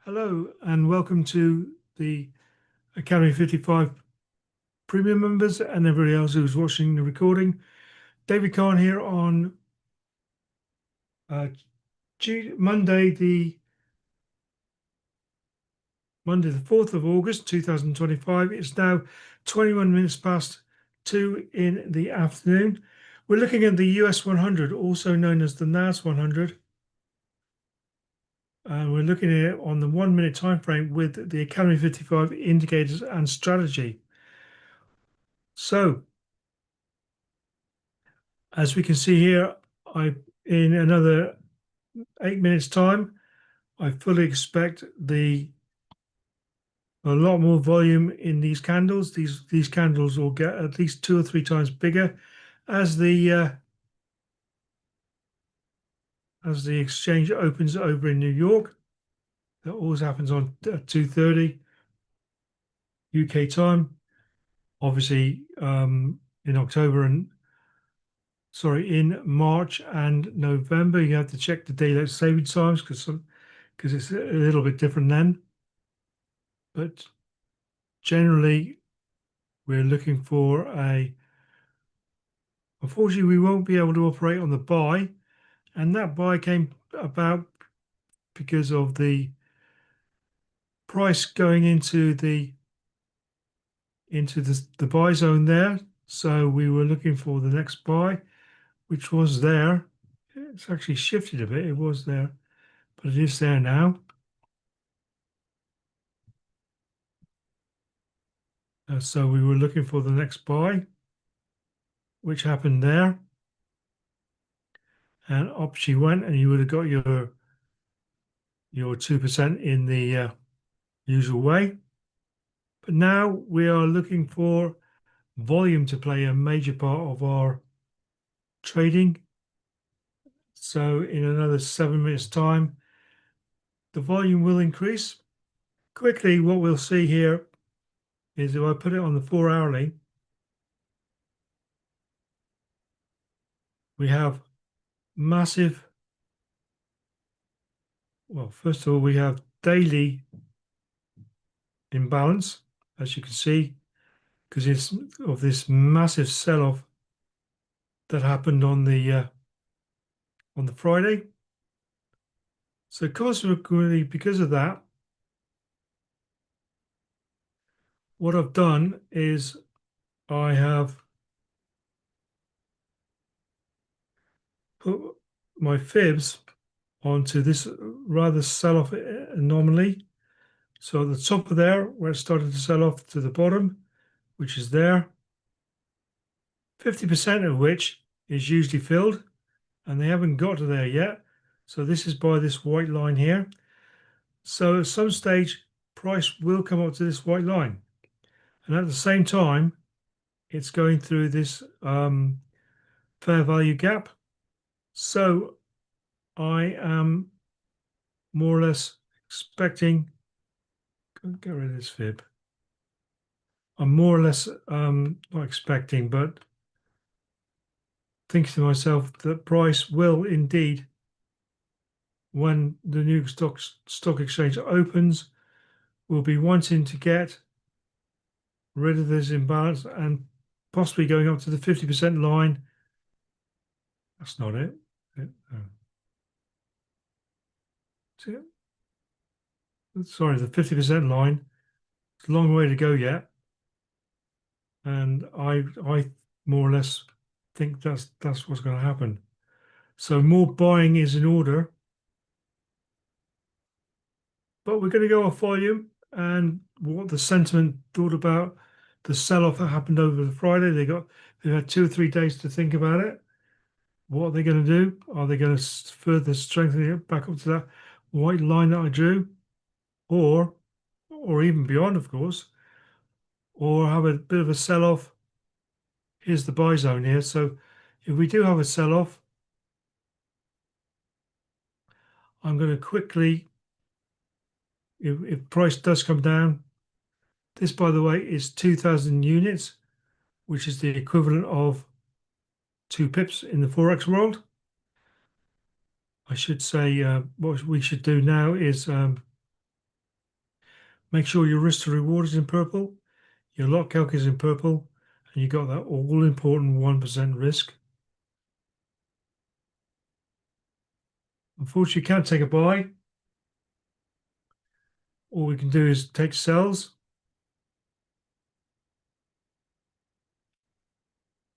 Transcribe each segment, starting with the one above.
Hello and welcome to the Academy 55 premium members and everybody else who's watching the recording. David Kahn here on uh, Monday, the 4th of August 2025. It's now 21 minutes past 2 in the afternoon. We're looking at the US 100, also known as the NAS100. We're looking at it on the 1 minute time frame with the Academy 55 indicators and strategy. So, as we can see here, in another 8 minutes time, I fully expect a lot more volume in these candles. These candles will get at least 2 or 3 times bigger as the exchange opens over in New York. That always happens on 2:30 UK time. Obviously, in in March and November, you have to check the daylight saving times because it's a little bit different then. But generally, we're looking for unfortunately, we won't be able to operate on the buy. And that buy came about because of the price going into the buy zone there. So we were looking for the next buy, which was there. It's actually shifted a bit. It was there, but it is there now. So we were looking for the next buy, which happened there. And up she went, and you would have got your 2% in the usual way. But now we are looking for volume to play a major part of our trading. So in another 7 minutes time, the volume will increase. Quickly, what we'll see here is if I put it on the 4 hourly, we have massive, well, first of all, we have daily imbalance, as you can see, because it's of this massive sell-off that happened on the Friday. So consequently, because of that, what I've done is I have put my fibs onto this rather sell-off anomaly. So at the top of there, where it started to sell off to the bottom, which is there, 50% of which is usually filled, and they haven't got to there yet. So this is by this white line here. So at some stage, price will come up to this white line. And at the same time, it's going through this fair value gap. So I am more or less expecting, get rid of this fib. I'm more or less not expecting, but thinking to myself that price will indeed, when the new stock exchange opens, will be wanting to get rid of this imbalance and possibly going up to the 50% line. That's not it. Sorry, the 50% line. It's a long way to go yet. And I more or less think that's what's going to happen. So more buying is in order. But we're going to go off volume and what the sentiment thought about the sell-off that happened over the Friday. They've had 2 or 3 days to think about it. What are they going to do? Are they going to further strengthen it back up to that white line that I drew, or even beyond, of course, or have a bit of a sell-off? Here's the buy zone here. So if we do have a sell-off, I'm going to quickly, if price does come down, this, by the way, is 2,000 units, which is the equivalent of 2 pips in the Forex world. I should say what we should do now is Make sure your risk to reward is in purple, your lot calc is in purple, and you got that all important 1% risk. Unfortunately, you can't take a buy. All we can do is take sells.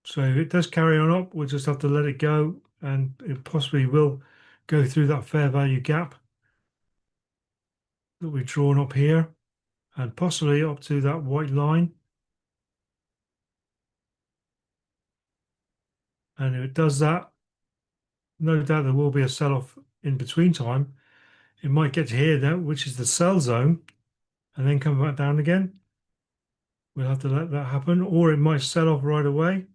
So if it does carry on up, we'll just have to let it go, and it possibly will go through that fair value gap that we've drawn up here, and possibly up to that white line. And if it does that, no doubt there will be a sell-off in between time. It might get to here now, which is the sell zone, and then come back down again. We'll have to let that happen, or it might sell off right away,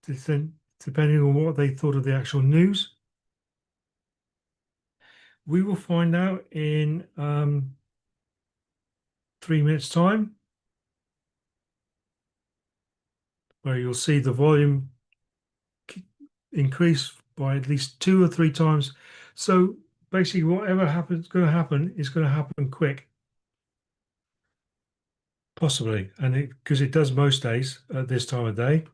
depending on what they thought of the actual news. We will find out in 3 minutes' time, where you'll see the volume increase by at least 2 or 3 times. So basically, whatever happens, going to happen is going to happen quick, possibly, and because it does most days at this time of day.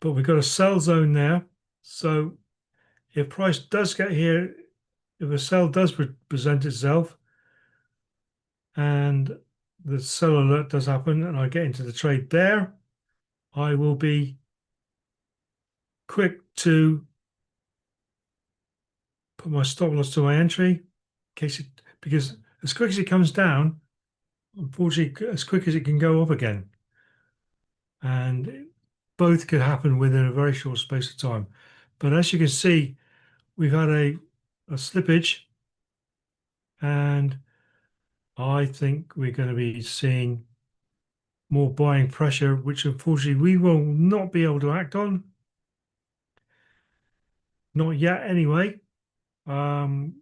But we've got a sell zone there, so if price does get here, if a sell does present itself, and the sell alert does happen, and I get into the trade there, I will be quick to put my stop loss to my entry, in case it, because as quick as it comes down, unfortunately, as quick as it can go up again, and both could happen within a very short space of time. But as you can see, we've had a slippage, and I think we're going to be seeing more buying pressure, which unfortunately we will not be able to act on. Not yet, anyway. And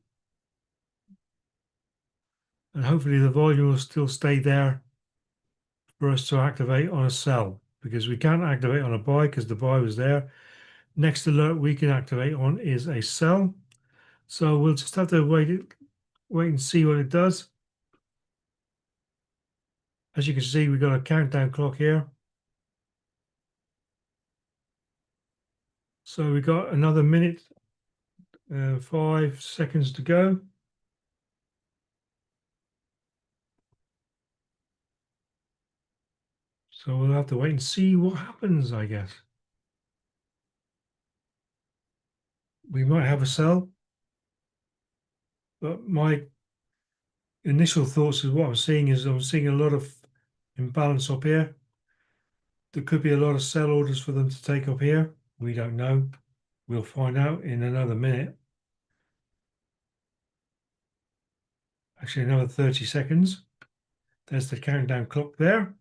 hopefully the volume will still stay there for us to activate on a sell, because we can't activate on a buy because the buy was there. Next alert we can activate on is a sell. So we'll just have to wait and see what it does. As you can see, we've got a countdown clock here. So we've got another minute, 5 seconds to go. So we'll have to wait and see what happens, I guess. We might have a sell, but my initial thoughts is what I'm seeing is I'm seeing a lot of imbalance up here. There could be a lot of sell orders for them to take up here. We don't know. We'll find out in another minute. Actually, another 30 seconds. There's the countdown clock there.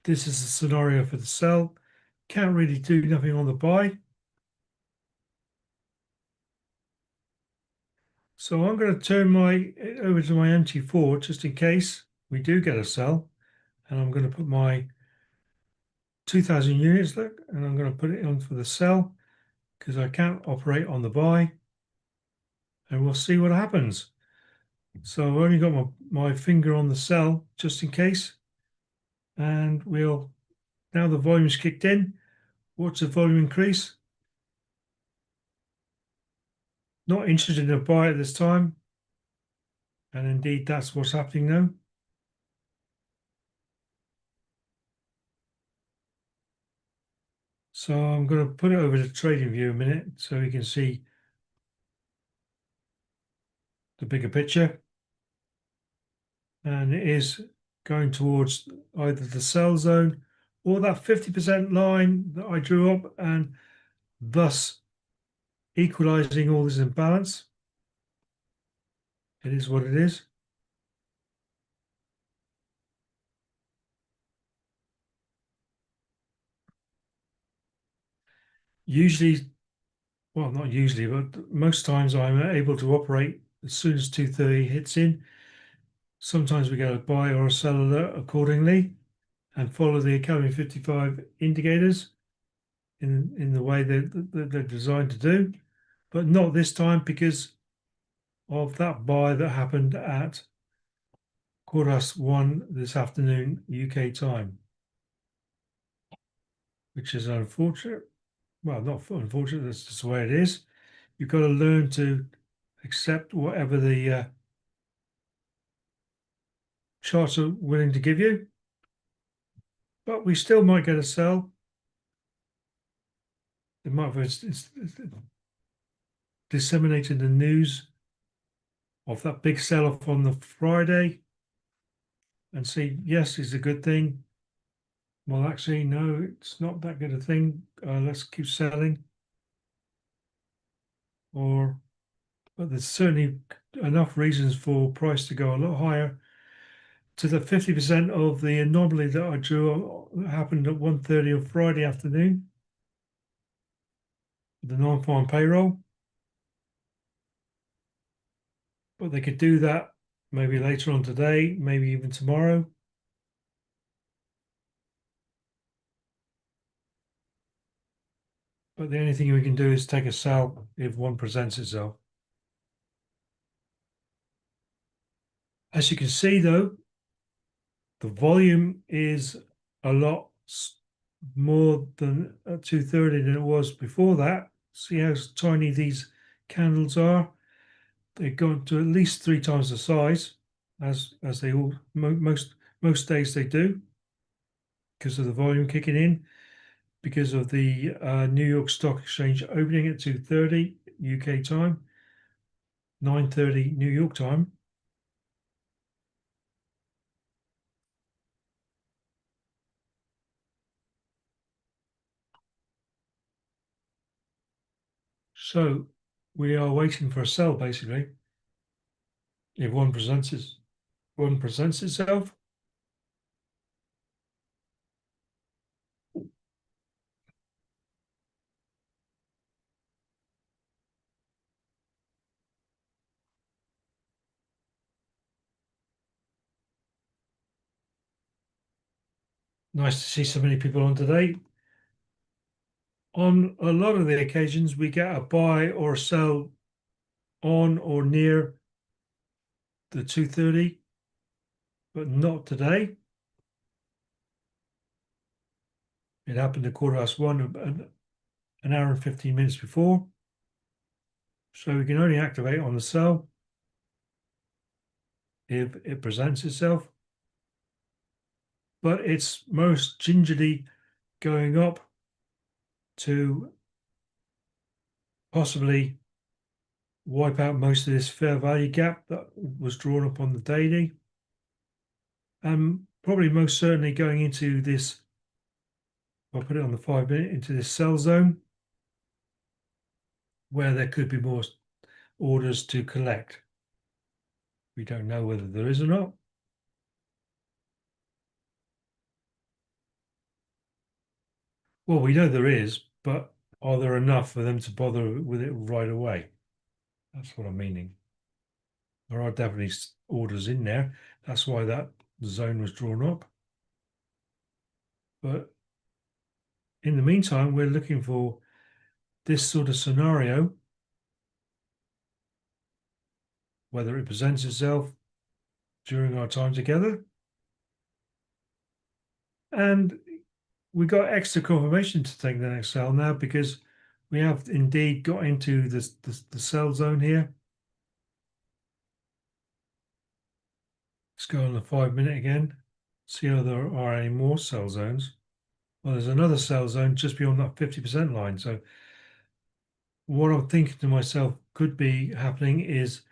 This is the scenario for the sell. Can't really do nothing on the buy. So I'm going to turn over to my MT4 just in case we do get a sell. And I'm going to put my 2,000 units, look, and I'm going to put it on for the sell because I can't operate on the buy. And we'll see what happens. So I've only got my finger on the sell just in case. And now the volume's kicked in. Watch the volume increase. Not interested in a buy at this time. And indeed, that's what's happening now. So I'm going to put it over to trading view a minute so we can see the bigger picture. And it is going towards either the sell zone or that 50% line that I drew up, and thus equalizing all this imbalance. It is what it is. Usually, well, not usually, but most times I'm able to operate as soon as 230 hits in. Sometimes we get a buy or a sell alert accordingly and follow the Academy 55 indicators in the way that they're designed to do. but not this time because of that buy that happened at 1:15 this afternoon UK time, which is unfortunate. Well, not unfortunate, that's just the way it is. You've got to learn to accept whatever the charts are willing to give you. But we still might get a sell. It might have disseminated the news of that big sell-off on the Friday and see, yes, it's a good thing. Well, actually, no, it's not that good a thing. Let's keep selling. But there's certainly enough reasons for price to go a lot higher. To the 50% of the anomaly that I drew that happened at 1:30 on Friday afternoon, the non-farm payroll. But they could do that maybe later on today, maybe even tomorrow. But the only thing we can do is take a sell if one presents itself. As you can see, though, the volume is a lot more than at 2:30 than it was before that. See how tiny these candles are? They've gone to at least 3 times the size, as they all most days they do, because of the volume kicking in, because of the New York Stock Exchange opening at 2:30 UK time, 9:30 New York time. So we are waiting for a sell, basically. If one presents itself. Nice to see so many people on today. On a lot of the occasions, we get a buy or a sell on or near the 2:30, but not today. It happened at 1:15, an hour and 15 minutes before. So we can only activate on the sell if it presents itself. But it's most gingerly going up to possibly wipe out most of this fair value gap that was drawn up on the daily. And probably most certainly going into this, I'll put it on the 5 minute, into this sell zone where there could be more orders to collect. We don't know whether there is or not. Well, we know there is, but are there enough for them to bother with it right away? That's what I'm meaning. There are definitely orders in there. That's why that zone was drawn up. But in the meantime, we're looking for this sort of scenario, whether it presents itself during our time together. And we got extra confirmation to take the next sell now because we have indeed got into the sell zone here. Let's go on the 5 minute again, see how there are any more sell zones. Well, there's another sell zone just beyond that 50% line. So what I'm thinking to myself could be happening is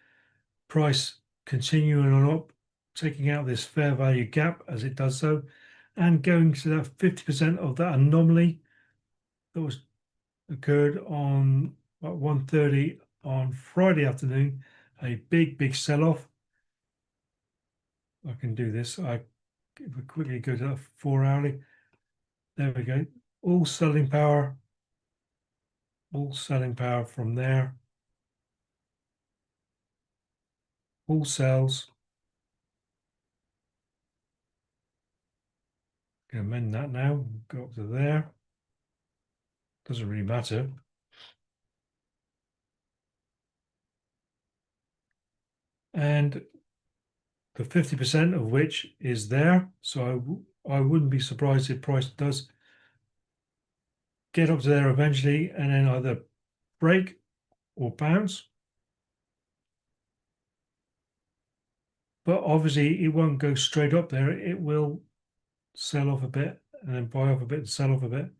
price continuing on up, taking out this fair value gap as it does so, and going to that 50% of that anomaly that was occurred on 1:30 on Friday afternoon, a big sell-off. I can do this. If we quickly go to that 4 hourly, there we go. All selling power from there. All sells. Can amend that now. Go up to there. Doesn't really matter. and the 50% of which is there. So I wouldn't be surprised if price does get up to there eventually and then either break or bounce. But obviously it won't go straight up there. It will sell off a bit and then buy off a bit and sell off a bit.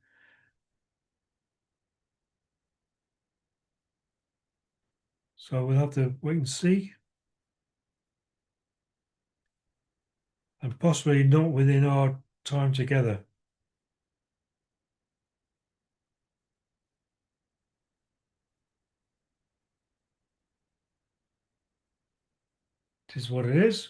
So we'll have to wait and see. And possibly not within our time together. It is what it is.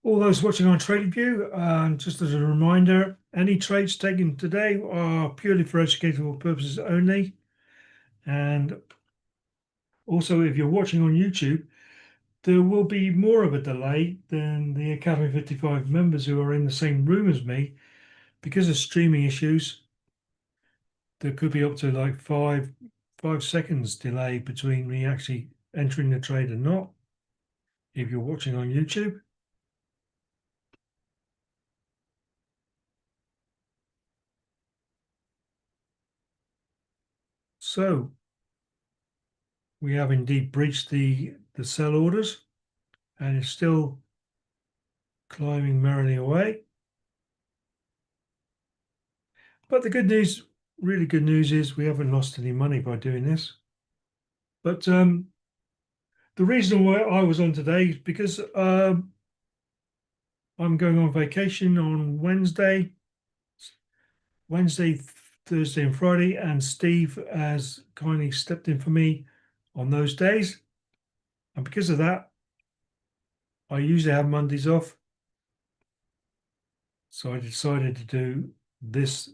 All those watching on TradingView, just as a reminder, any trades taken today are purely for educational purposes only. And also, if you're watching on YouTube, there will be more of a delay than the Academy 55 members who are in the same room as me. Because of streaming issues, there could be up to like five seconds delay between me actually entering the trade and not, if you're watching on YouTube. So we have indeed breached the sell orders and it's still climbing merrily away. But the good news, really good news, is we haven't lost any money by doing this. But the reason why I was on today is because I'm going on vacation on Wednesday, Thursday, and Friday, and Steve has kindly stepped in for me on those days. And because of that, I usually have Mondays off. So I decided to do this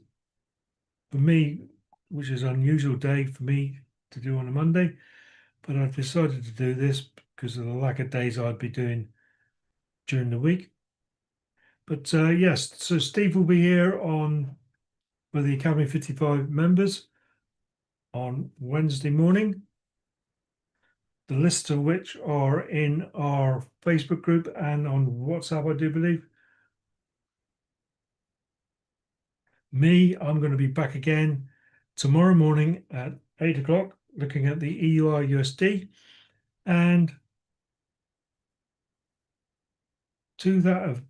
for me, which is an unusual day for me to do on a Monday. But I decided to do this because of the lack of days I'd be doing during the week. But yes, so Steve will be here on for the Academy 55 members on Wednesday morning. The lists of which are in our Facebook group and on WhatsApp, I do believe. Me, I'm going to be back again tomorrow morning at 8 o'clock looking at the EUR USD. And to that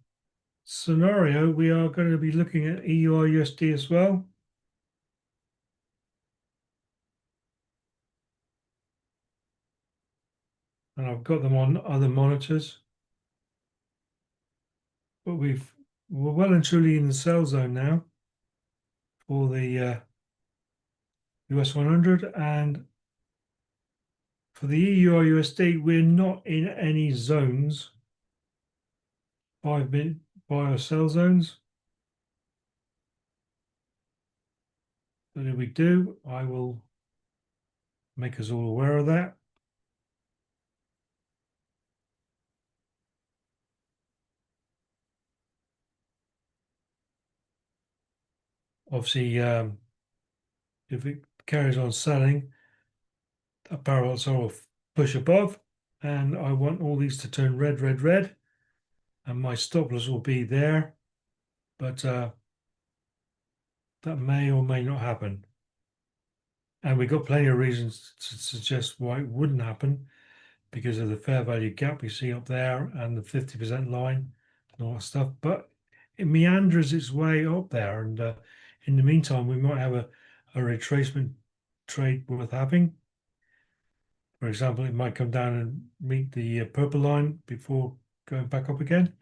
scenario, we are going to be looking at EUR USD as well. And I've got them on other monitors. But we're well and truly in the sell zone now for the US 100, and for the EUR USD, we're not in any zones, 5-minute buy or sell zones. But if we do, I will make us all aware of that. Obviously, if it carries on selling, that parallel will push above, and I want all these to turn red, red, red, and my stop loss will be there. But that may or may not happen. And we've got plenty of reasons to suggest why it wouldn't happen, because of the fair value gap we see up there and the 50% line and all that stuff. But it meanders its way up there. And in the meantime, we might have a retracement trade worth having. For example, it might come down and meet the purple line before going back up again.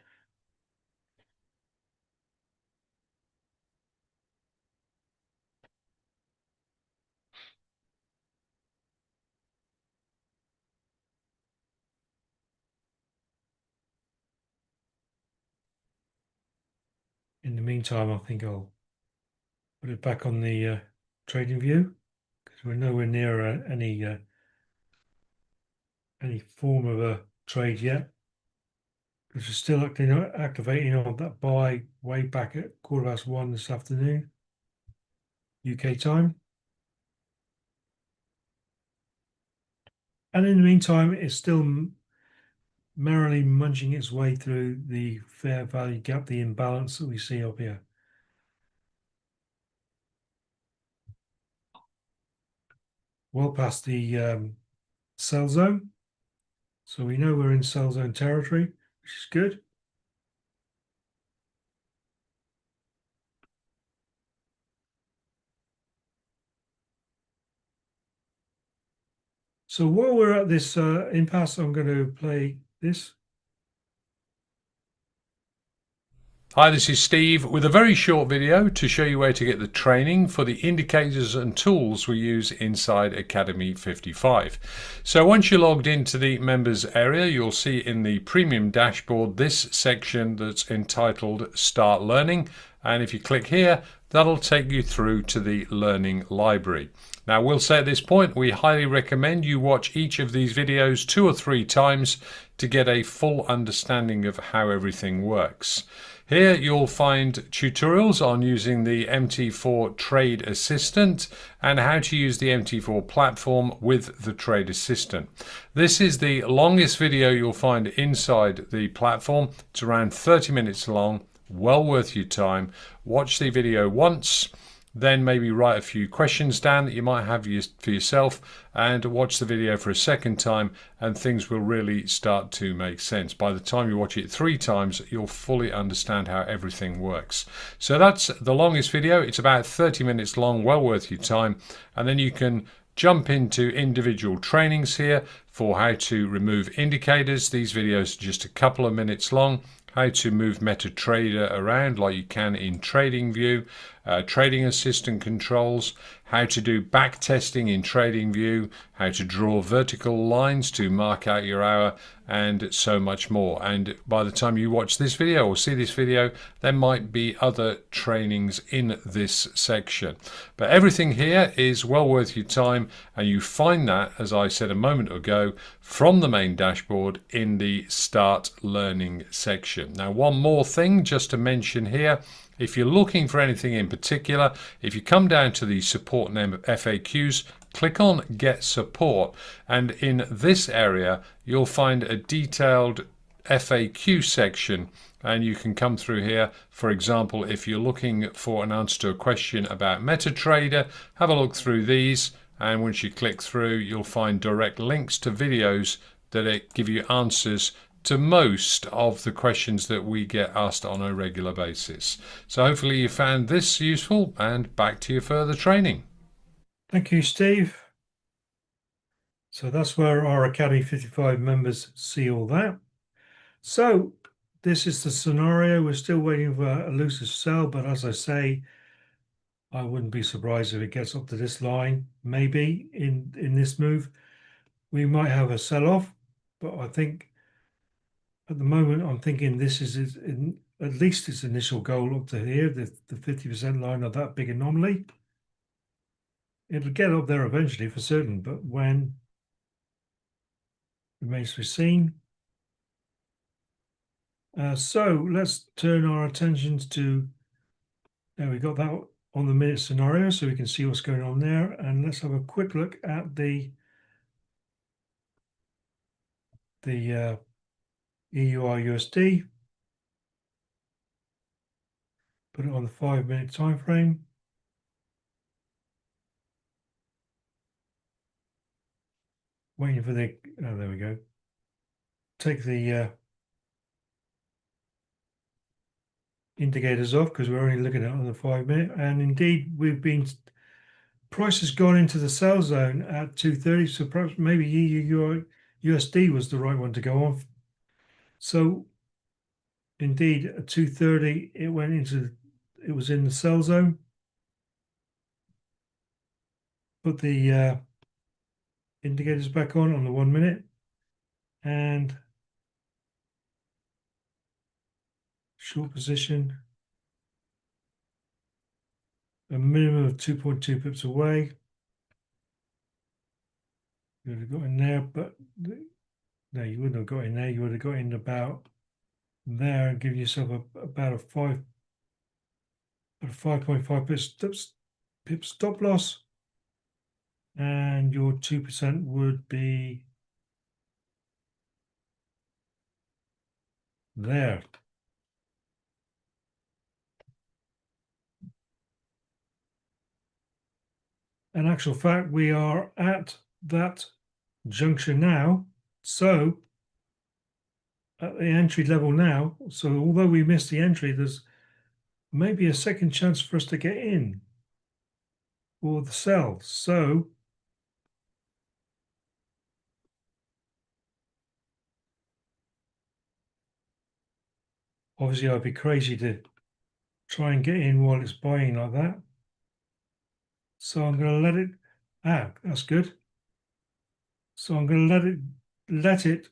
In the meantime, I think I'll put it back on the trading view because we're nowhere near any form of a trade yet. which is still activating on that buy way back at 1:15 this afternoon, UK time. And in the meantime, it's still merrily munching its way through the fair value gap, the imbalance that we see up here. Well past the sell zone. So we know we're in sell zone territory, which is good. So while we're at this impasse, I'm going to play this. Hi, this is Steve with a very short video to show you where to get the training for the indicators and tools we use inside Academy 55. So once you're logged into the members area, you'll see in the premium dashboard this section that's entitled Start Learning. And if you click here, that'll take you through to the learning library. Now, we'll say at this point, we highly recommend you watch each of these videos 2 or 3 times to get a full understanding of how everything works. Here you'll find tutorials on using the MT4 Trade Assistant and how to use the MT4 platform with the Trade Assistant. This is the longest video you'll find inside the platform. It's around 30 minutes long, well worth your time. Watch the video once, then maybe write a few questions down that you might have for yourself and watch the video for a second time, and things will really start to make sense. By the time you watch it 3 times, you'll fully understand how everything works. So that's the longest video. It's about 30 minutes long, well worth your time. And then you can jump into individual trainings here for how to remove indicators. These videos are just a couple of minutes long. How to move MetaTrader around like you can in TradingView, Trading Assistant controls, how to do back testing in TradingView, how to draw vertical lines to mark out your hour, and so much more. And by the time you watch this video or see this video, there might be other trainings in this section. But everything here is well worth your time, and you find that, as I said a moment ago, from the main dashboard in the Start Learning section. Now, one more thing just to mention here. If you're looking for anything in particular, if you come down to the support name of FAQs, click on Get Support, and in this area you'll find a detailed FAQ section, and you can come through here. For example, if you're looking for an answer to a question about MetaTrader, have a look through these, and once you click through you'll find direct links to videos that give you answers to most of the questions that we get asked on a regular basis. So hopefully you found this useful, and back to your further training. Thank you, Steve. So that's where our Academy 55 members see all that. So this is the scenario. We're still waiting for a elusive sell, but as I say, I wouldn't be surprised if it gets up to this line. Maybe in this move, we might have a sell-off, but I think at the moment, I'm thinking this is at least its initial goal up to here, the 50% line of that big anomaly. It'll get up there eventually for certain, but when remains to be seen. So let's turn our attentions to, there we got that on the minute scenario, so we can see what's going on there. And let's have a quick look at the EUR USD. Put it on the 5-minute time frame. Waiting for the, oh, there we go. Take the indicators off because we're only looking at it on the 5-minute. And indeed, price has gone into the sell zone at 230. So perhaps maybe EU USD was the right one to go off. So indeed, at 230, it was in the sell zone. Put the indicators back on the 1-minute, and short position, a minimum of 2.2 pips away. You would have got in there, but no, you wouldn't have got in there. You would have got in about there and give yourself about a 5.5 pip stop loss, and your 2% would be there. In actual fact, we are at that junction now, so at the entry level now. So although we missed the entry, there's maybe a second chance for us to get in or the sell. So obviously I'd be crazy to try and get in while it's buying like that. So I'm going to let it, that's good. So I'm going to let it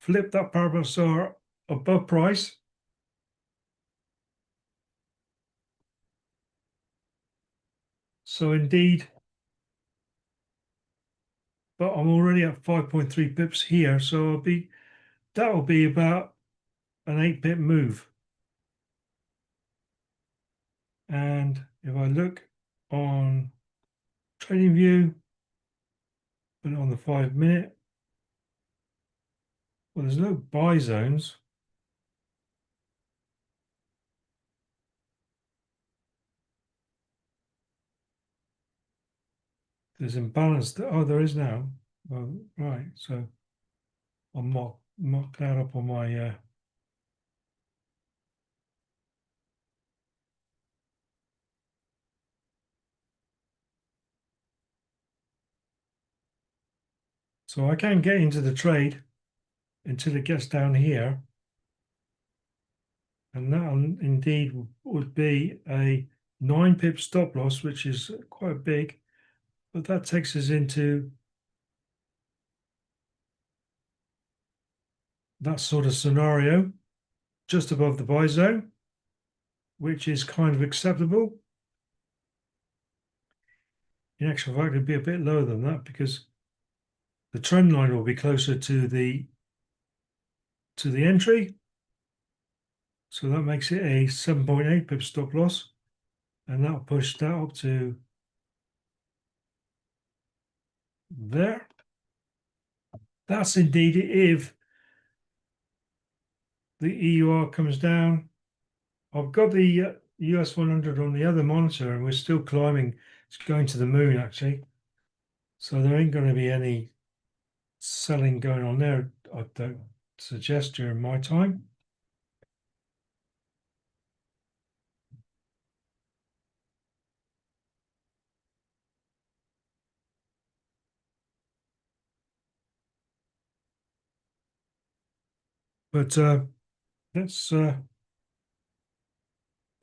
flip that parabolic saw above price. So indeed, but I'm already at 5.3 pips here. So that'll be about an 8 pip move. And if I look on trading view, put it on the 5 minute, well, there's no buy zones. There's imbalance. Oh, there is now. Oh, right. So I'll mark that up on my. So I can't get into the trade until it gets down here. And that indeed would be a 9 pip stop loss, which is quite big. But that takes us into that sort of scenario just above the buy zone, which is kind of acceptable. In actual fact, it'd be a bit lower than that because the trend line will be closer to the entry. So that makes it a 7.8 pip stop loss, and that'll push that up to there. That's indeed if the EUR comes down. I've got the US 100 on the other monitor, and we're still climbing. It's going to the moon, actually. So there ain't going to be any selling going on there, I don't suggest, during my time. But let's put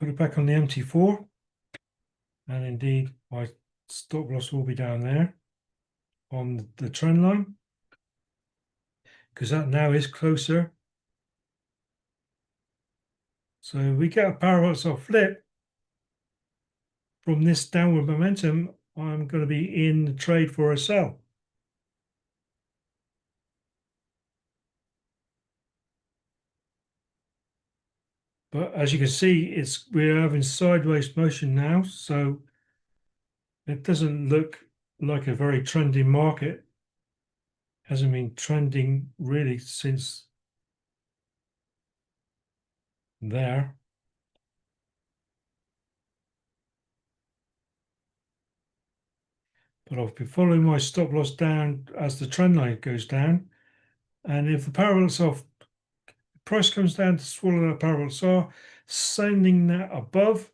it back on the MT4. And indeed, my stop loss will be down there on the trend line, because that now is closer. So if we get a parabolic flip from this downward momentum, I'm going to be in the trade for a sell. But as you can see, we're having sideways motion now, so it doesn't look like a very trendy market. Hasn't been trending really since there. But I've been following my stop loss down as the trend line goes down. And if the parabolic saw price comes down to swallow that parabolic saw, sending that above,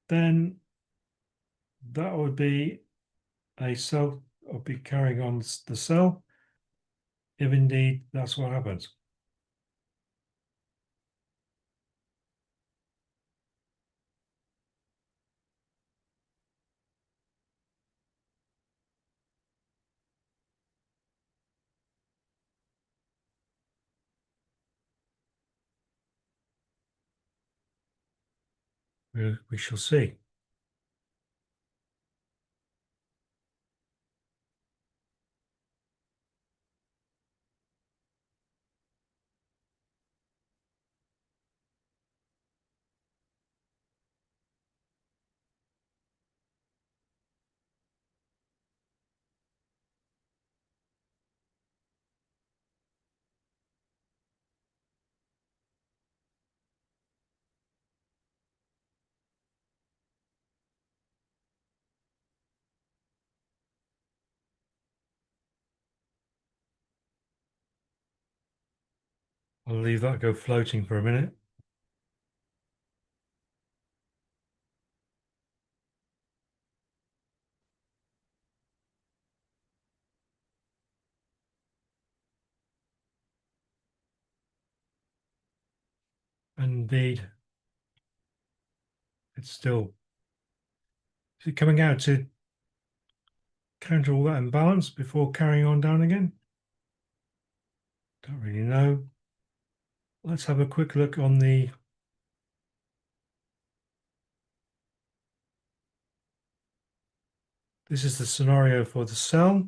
then that would be a sell. I'll be carrying on the sell, if indeed that's what happens. We shall see. I'll leave that go floating for a minute. And indeed, it's still coming out to counter all that imbalance before carrying on down again. Don't really know. Let's have a quick look on the this is the scenario for the sell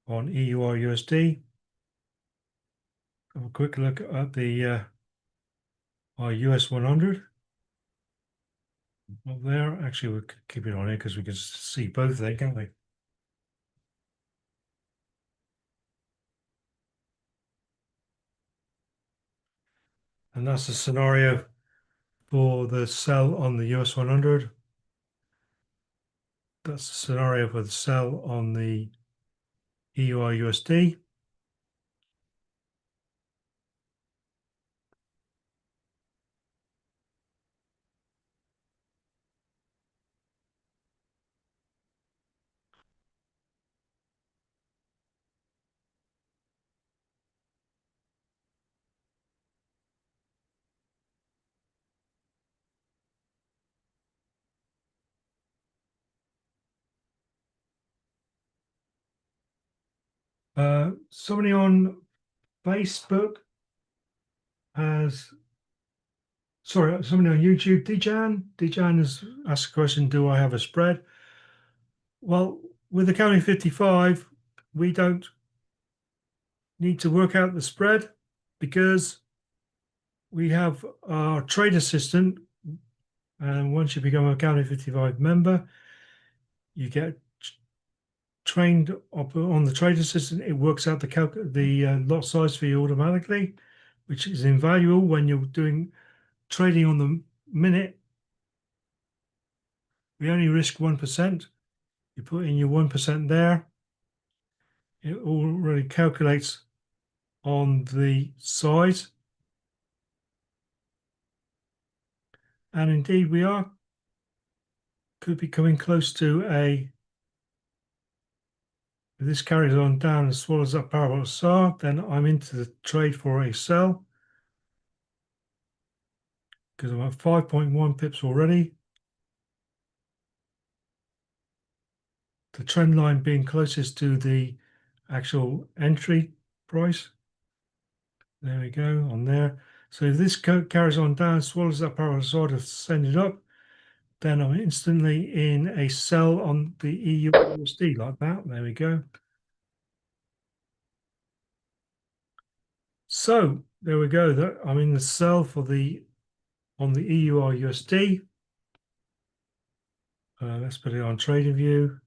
on EUR USD. Have a quick look at the our US 100 up there. Actually, we'll keep it on here because we can see both there, can't we? And that's the scenario for the sell on the US 100. That's the scenario for the sell on the EUR USD. Somebody on Facebook has, sorry, somebody on YouTube, Dijan has asked a question, do I have a spread? Well, with the County 55, we don't need to work out the spread because we have our trade assistant. And once you become a County 55 member, you get trained up on the trade assistant. It works out the lot size for you automatically, which is invaluable when you're doing trading on the minute. We only risk 1%. You put in your 1% there. It already calculates on the size. And indeed we could be coming close to if this carries on down and swallows up parabolic SAR, then I'm into the trade for a sell because I'm at 5.1 pips already. The trend line being closest to the actual entry price. There we go on there. So if this carries on down, swallows that parallel sort of send it up, then I'm instantly in a sell on the EU USD like that. There we go. So there we go. I'm in the sell for on the EUR USD. Let's put it on trading view.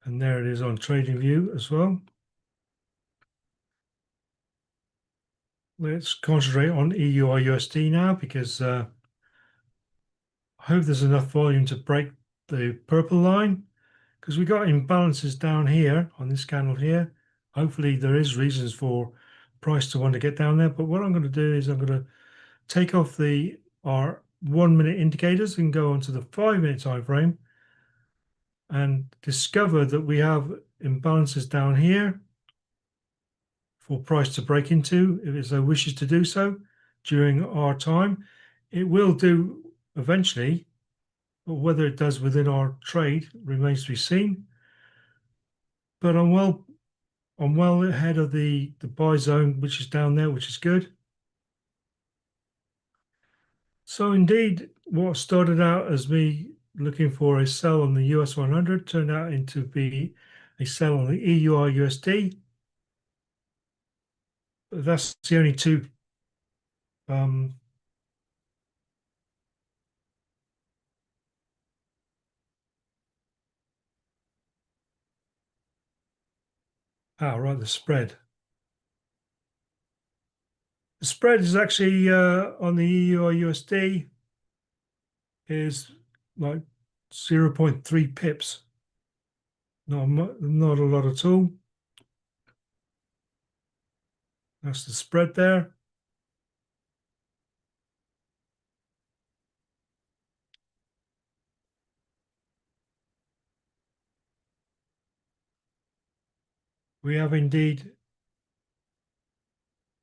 And there it is on trading view as well. Let's concentrate on EUR USD now because I hope there's enough volume to break the purple line because we got imbalances down here on this candle here. Hopefully there is reasons for price to want to get down there. But what I'm going to do is I'm going to take off our 1 minute indicators and go onto the 5 minute time frame and discover that we have imbalances down here for price to break into if it so wishes to do so during our time. It will do eventually, but whether it does within our trade remains to be seen. But I'm well ahead of the buy zone, which is down there, which is good. So indeed, what started out as me looking for a sell on the US 100 turned out into be a sell on the EUR USD. That's the only two right, the spread. The spread is actually on the EUR USD is like 0.3 pips. Not a lot at all. That's the spread there. We have indeed,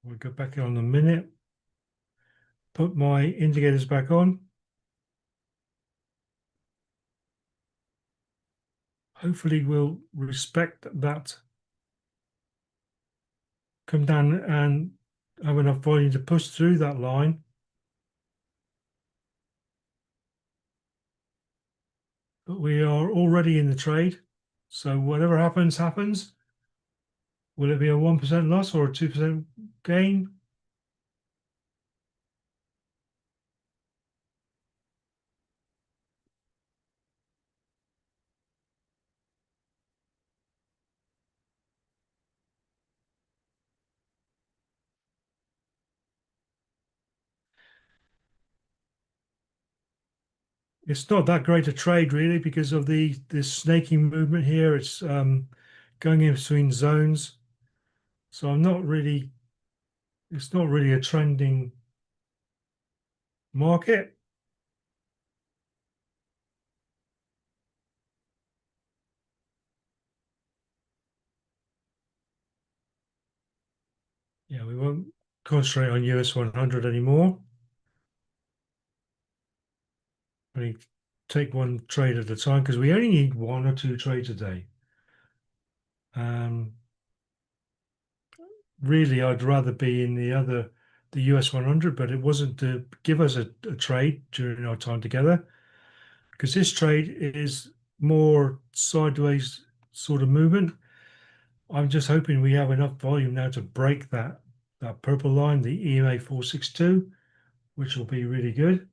we'll go back on a minute, put my indicators back on. Hopefully we'll respect that, come down and have enough volume to push through that line. But we are already in the trade. So whatever happens, happens. Will it be a 1% loss or a 2% gain? It's not that great a trade really because of the this snaking movement here. It's going in between zones. So I'm not really, it's not really a trending market. Yeah, we won't concentrate on US 100 anymore. We take one trade at a time because we only need 1 or 2 trades a day. Really, I'd rather be in the US 100, but it wasn't to give us a trade during our time together because this trade is more sideways sort of movement. I'm just hoping we have enough volume now to break that purple line, the EMA 462, which will be really good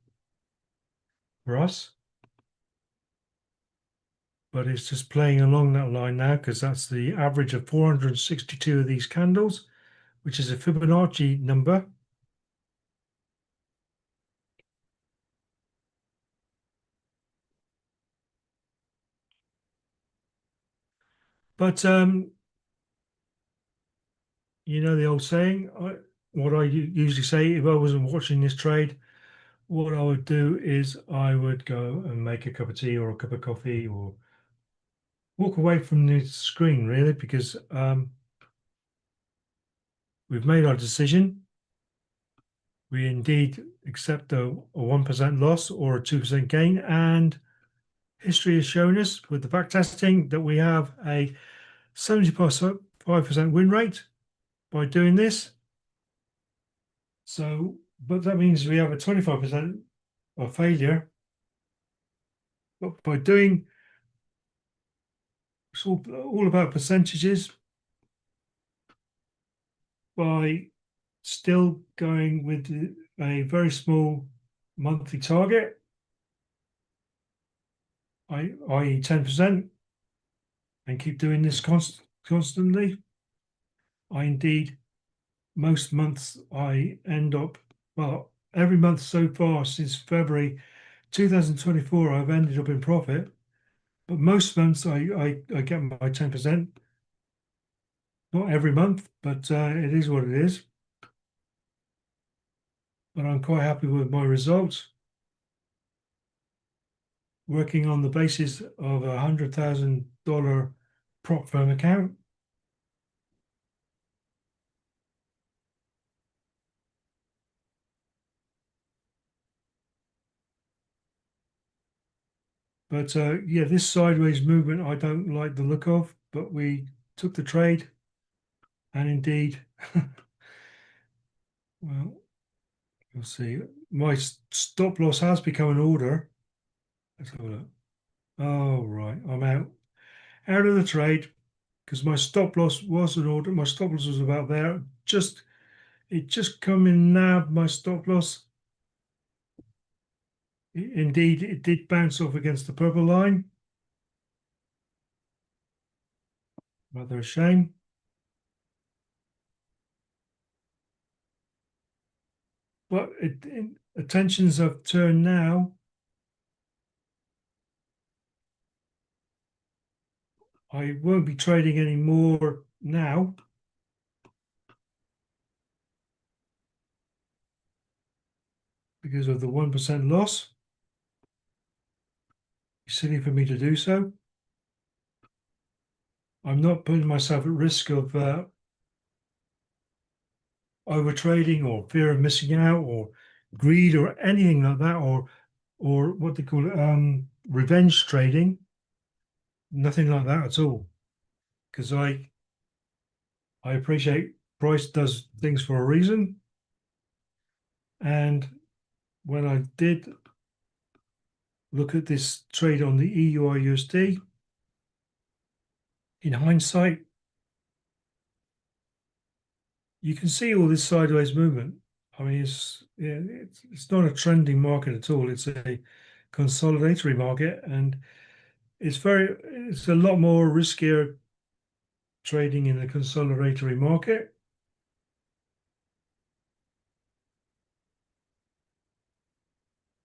for us. But it's just playing along that line now because that's the average of 462 of these candles, which is a Fibonacci number. But you know the old saying, what I usually say if I wasn't watching this trade, what I would do is I would go and make a cup of tea or a cup of coffee or walk away from the screen really because we've made our decision. We indeed accept a 1% loss or a 2% gain, and history has shown us with the back testing that we have a 75% win rate by doing this. So, but that means we have a 25% of failure. But by doing, it's all about percentages, by still going with a very small monthly target, i.e. 10%, and keep doing this constantly. I indeed, most months I end up, well, every month so far since February 2024, I've ended up in profit. But most months I get my 10%. Not every month, but it is what it is. But I'm quite happy with my results. Working on the basis of $100,000 prop firm account. But yeah, this sideways movement I don't like the look of, but we took the trade, and indeed, well, you'll see. My stop loss has become an order. Let's have a look. Oh, right, I'm out of the trade because my stop loss was an order. My stop loss was about there. It just come in nabbed my stop loss. Indeed, it did bounce off against the purple line. Rather a shame. But attentions have turned now. I won't be trading any more now. because of the 1% loss. It's silly for me to do so. I'm not putting myself at risk of over trading or fear of missing out or greed or anything like that, or what they call it, revenge trading. Nothing like that at all. Because I appreciate price does things for a reason. And when I did look at this trade on the EUR/USD, in hindsight, you can see all this sideways movement. I mean, it's not a trending market at all. It's a consolidatory market, and it's a lot more riskier trading in the consolidatory market.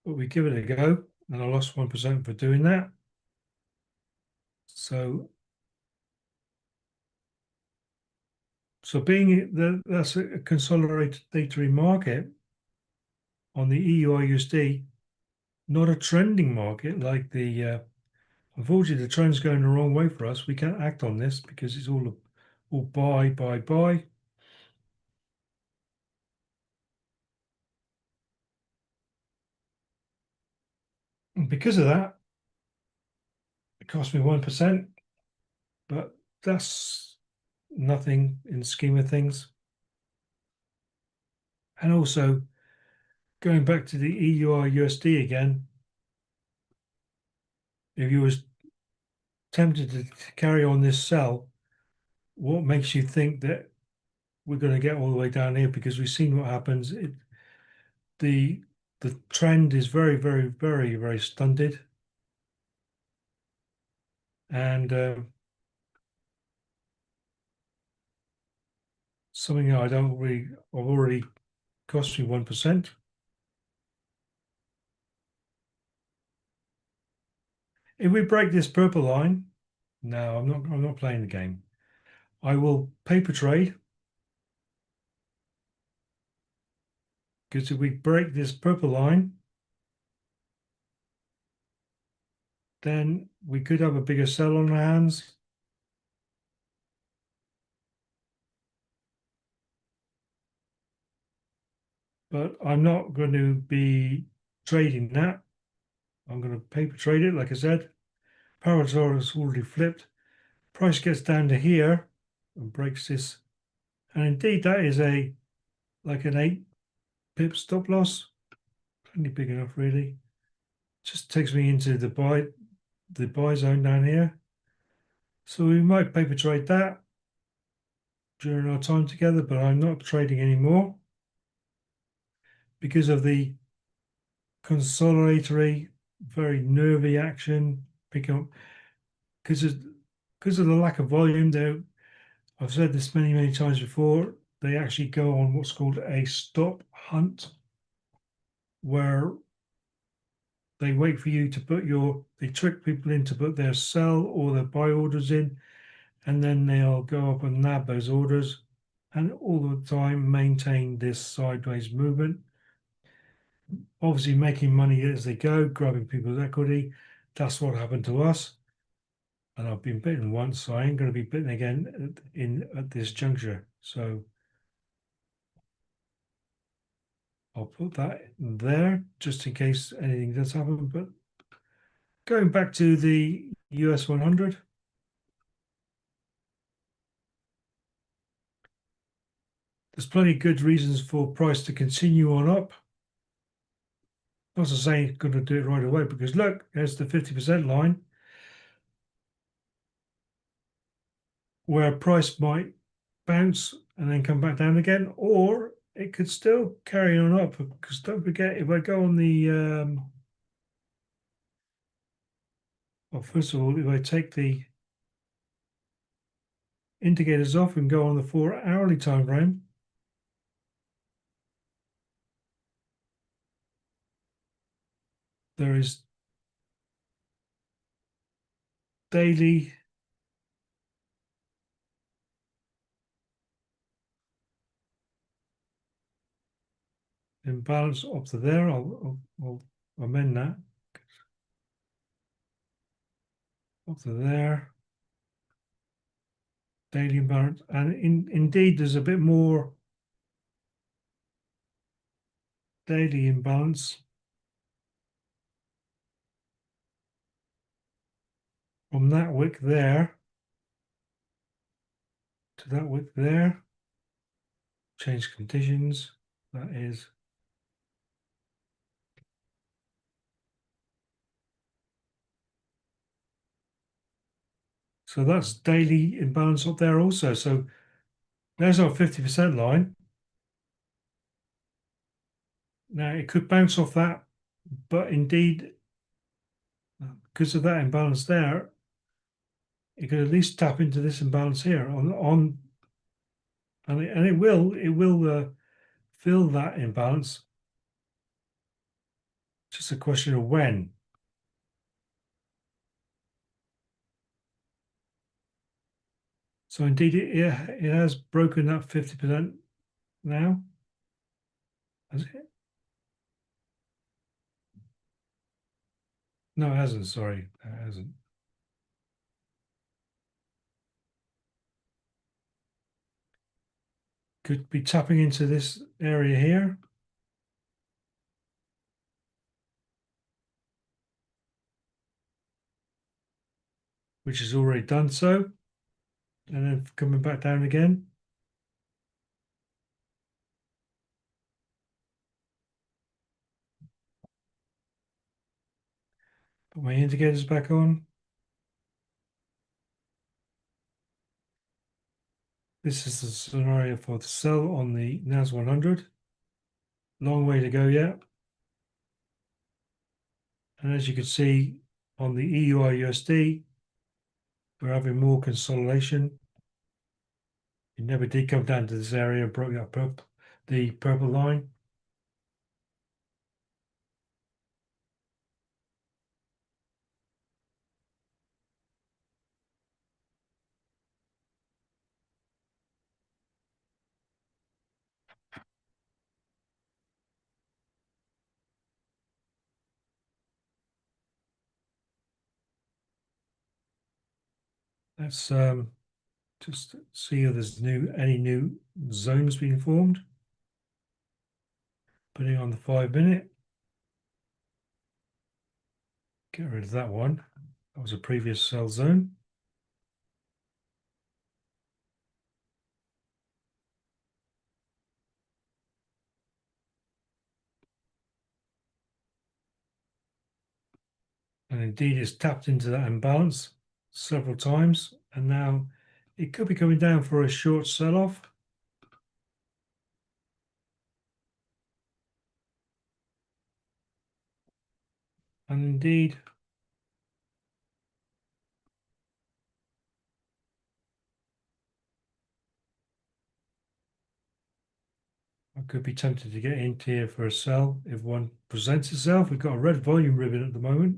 But we give it a go, and I lost 1% for doing that. So being that's a consolidatory market on the EUR/USD, not a trending market like the. Unfortunately, the trend's going the wrong way for us. We can't act on this because it's all buy, buy, buy. And because of that, it cost me 1%, but that's nothing in the scheme of things. And also, going back to the EUR/USD again, if you was tempted to carry on this sell, what makes you think that we're going to get all the way down here? Because we've seen what happens. The trend is very, very, very, very stunted, and something I don't really. I've already cost me 1%. If we break this purple line, no, I'm not playing the game. I will paper trade, because if we break this purple line, then we could have a bigger sell on our hands. But I'm not going to be trading that. I'm going to paper trade it, like I said. Parasaurus already flipped. Price gets down to here and breaks this. And indeed, that is like an 8 pip stop loss. Plenty big enough, really. Just takes me into the buy zone down here. So we might paper trade that during our time together, but I'm not trading anymore because of the consolidatory, very nervy action. Pick up because of the lack of volume. There, I've said this many, many times before. They actually go on what's called a stop hunt, where they wait for you to they trick people in to put their sell or their buy orders in, and then they'll go up and nab those orders, and all the time maintain this sideways movement. Obviously making money as they go, grabbing people's equity. That's what happened to us. And I've been bitten once, so I ain't going to be bitten again at this juncture. So I'll put that there just in case anything does happen. But going back to the US 100, there's plenty of good reasons for price to continue on up. Not to say it's going to do it right away, because look, there's the 50% line where price might bounce and then come back down again, or it could still carry on up. Because don't forget, if I go on the well, first of all, if I take the indicators off and go on the 4-hourly time frame, there is daily imbalance up to there. I'll amend that up to there. Daily imbalance, and indeed there's a bit more daily imbalance from that wick there to that wick there. Change conditions. That is so that's daily imbalance up there also. So there's our 50% line. Now it could bounce off that, but indeed, because of that imbalance there, it could at least tap into this imbalance here on and it will fill that imbalance. Just a question of when. So indeed, it has broken that 50% now. Has it? No, it hasn't. Sorry, it hasn't. Could be tapping into this area here. Which has already done so. And then coming back down again. Put my indicators back on. This is the scenario for the sell on the NAS100. Long way to go yet. And as you can see on the EUR USD, we're having more consolidation. It never did come down to this area and broke that the purple line. Let's just see if there's any new zones being formed. Putting on the 5-minute. Get rid of that one. That was a previous sell zone. And indeed it's tapped into that imbalance several times, and now it could be coming down for a short sell-off. And indeed I could be tempted to get into here for a sell if one presents itself. We've got a red volume ribbon at the moment.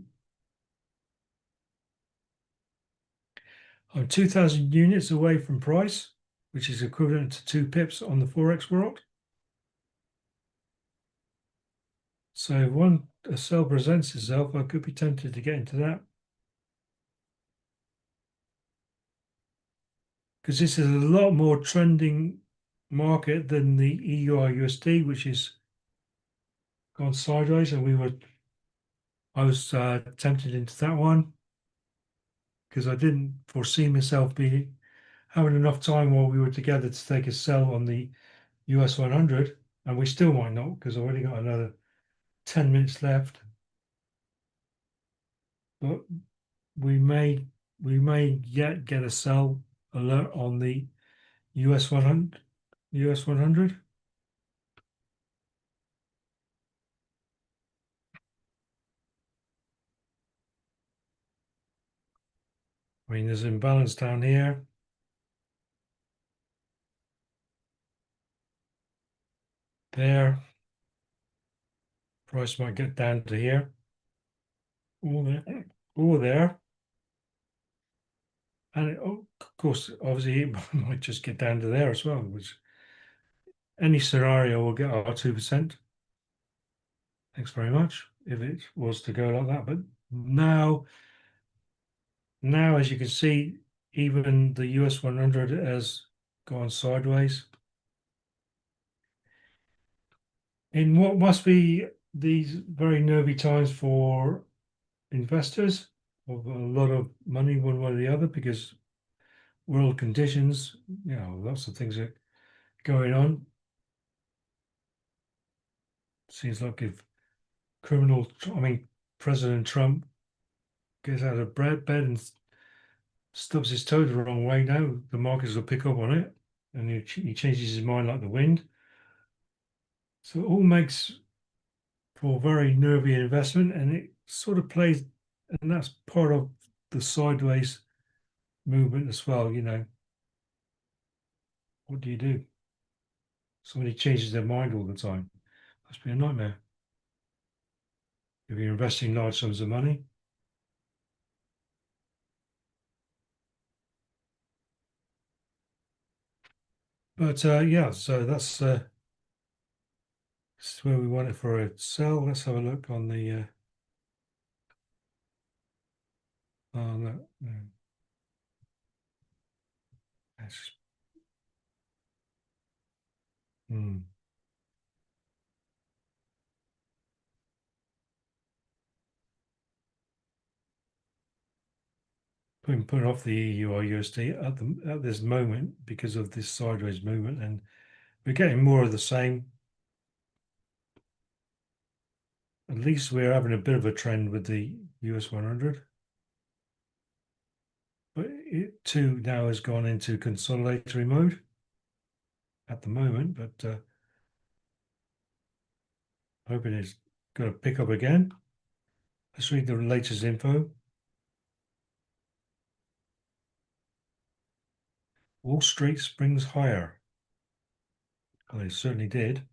I'm 2,000 units away from price, which is equivalent to 2 pips on the Forex world. So if a sell presents itself, I could be tempted to get into that. Because this is a lot more trending market than the EUR USD, which is gone sideways, and I was tempted into that one because I didn't foresee myself having enough time while we were together to take a sell on the US 100, and we still might not because I've already got another 10 minutes left. But we may yet get a sell alert on the US 100. US 100. I mean, there's imbalance down here. There. Price might get down to here. Or there. Or there. And of course, obviously, it might just get down to there as well, which any scenario will get our 2%. thanks very much, if it was to go like that. But now, as you can see, even the US 100 has gone sideways. In what must be these very nervy times for investors of a lot of money, one way or the other, because world conditions, lots of things are going on. Seems like if President Trump gets out of bed and stubs his toe the wrong way now, the markets will pick up on it, and he changes his mind like the wind. So it all makes for very nervy investment, and it sort of plays, and that's part of the sideways movement as well. What do you do? Somebody changes their mind all the time. Must be a nightmare if you're investing large sums of money. But yeah, so that's where we want it for a sell. Let's have a look on the oh no, no. That's, hmm. Put off the EUR USD at this moment because of this sideways movement, and we're getting more of the same. At least we're having a bit of a trend with the US 100. But it too now has gone into consolidatory mode at the moment, but hoping it's going to pick up again. Let's read the latest info. Wall Street springs higher. Well, it certainly did.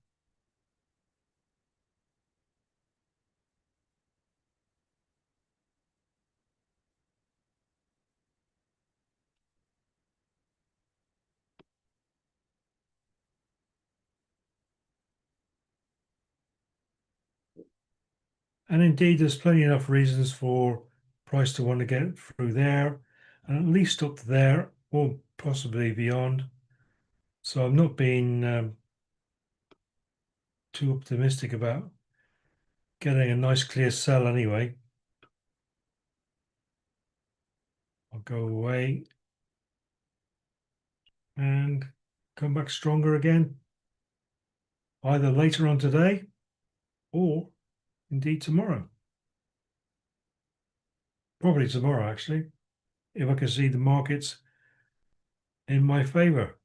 And indeed, there's plenty enough reasons for price to want to get through there and at least up to there or possibly beyond. So I'm not being too optimistic about getting a nice clear sell anyway. I'll go away and come back stronger again, either later on today or indeed tomorrow. Probably tomorrow, actually, if I can see the markets in my favor.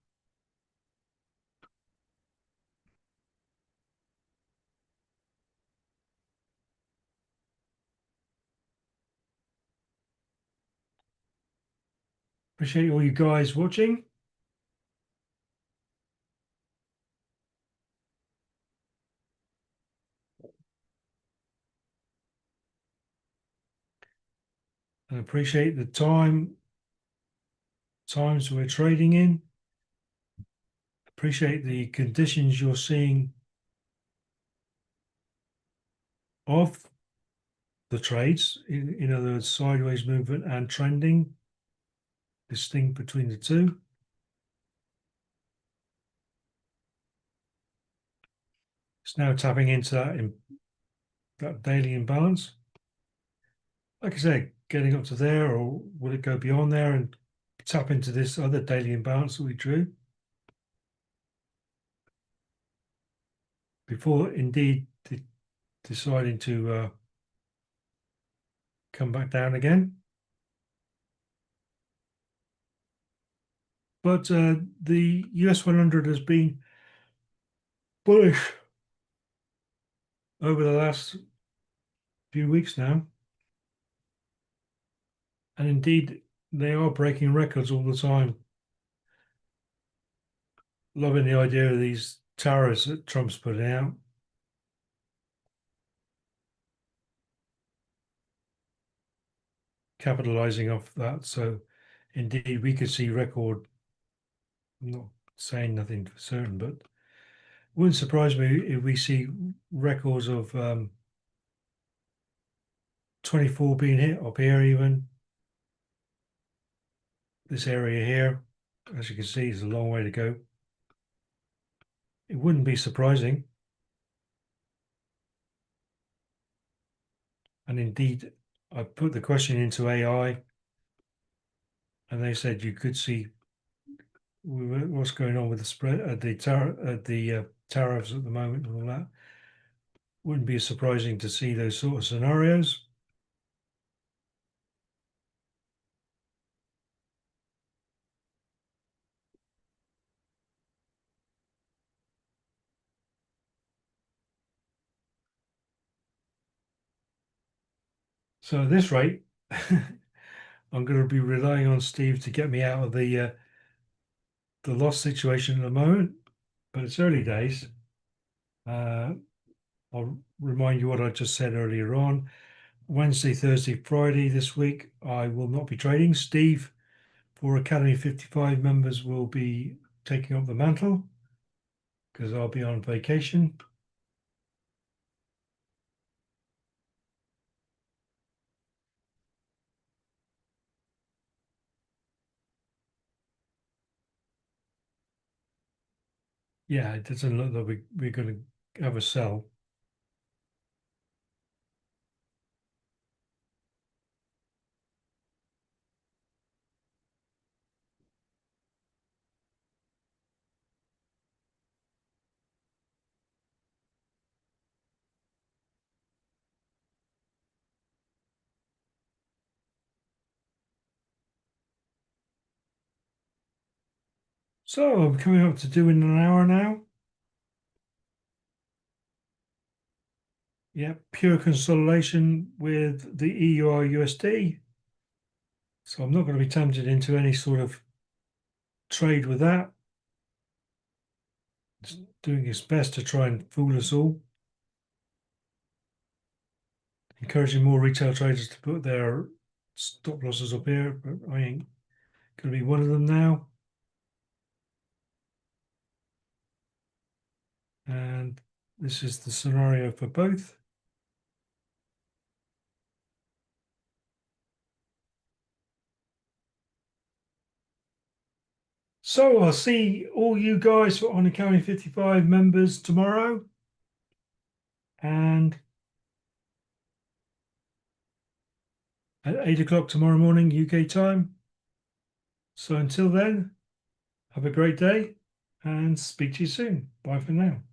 Appreciate all you guys watching. And appreciate the times we're trading in. Appreciate the conditions you're seeing of the trades, in other words, sideways movement and trending, distinct between the two. It's now tapping into that daily imbalance. Like I say, getting up to there, or will it go beyond there and tap into this other daily imbalance that we drew before indeed deciding to come back down again? But the US 100 has been bullish over the last few weeks now. And indeed, they are breaking records all the time. Loving the idea of these tariffs that Trump's putting out. Capitalizing off that. So indeed, we could see record, I'm not saying nothing for certain, but it wouldn't surprise me if we see records of 24 being hit up here even. This area here, as you can see, is a long way to go. It wouldn't be surprising. And indeed, I put the question into AI and they said you could see what's going on with the spread at the tariffs at the moment and all that. Wouldn't be surprising to see those sort of scenarios. So at this rate, I'm going to be relying on Steve to get me out of the loss situation at the moment, but it's early days. I'll remind you what I just said earlier on. Wednesday, Thursday, Friday this week, I will not be trading. Steve, for Academy 55 members, will be taking up the mantle because I'll be on vacation. Yeah, it doesn't look like we're going to have a sell. So I'm coming up to doing an hour now. Yeah, pure consolidation with the EUR USD. So I'm not going to be tempted into any sort of trade with that. It's doing its best to try and fool us all. Encouraging more retail traders to put their stop losses up here, but I ain't going to be one of them now. And this is the scenario for both. So I'll see all you guys on Academy 55 members tomorrow. And at 8 o'clock tomorrow morning, UK time. So until then, have a great day and speak to you soon. Bye for now.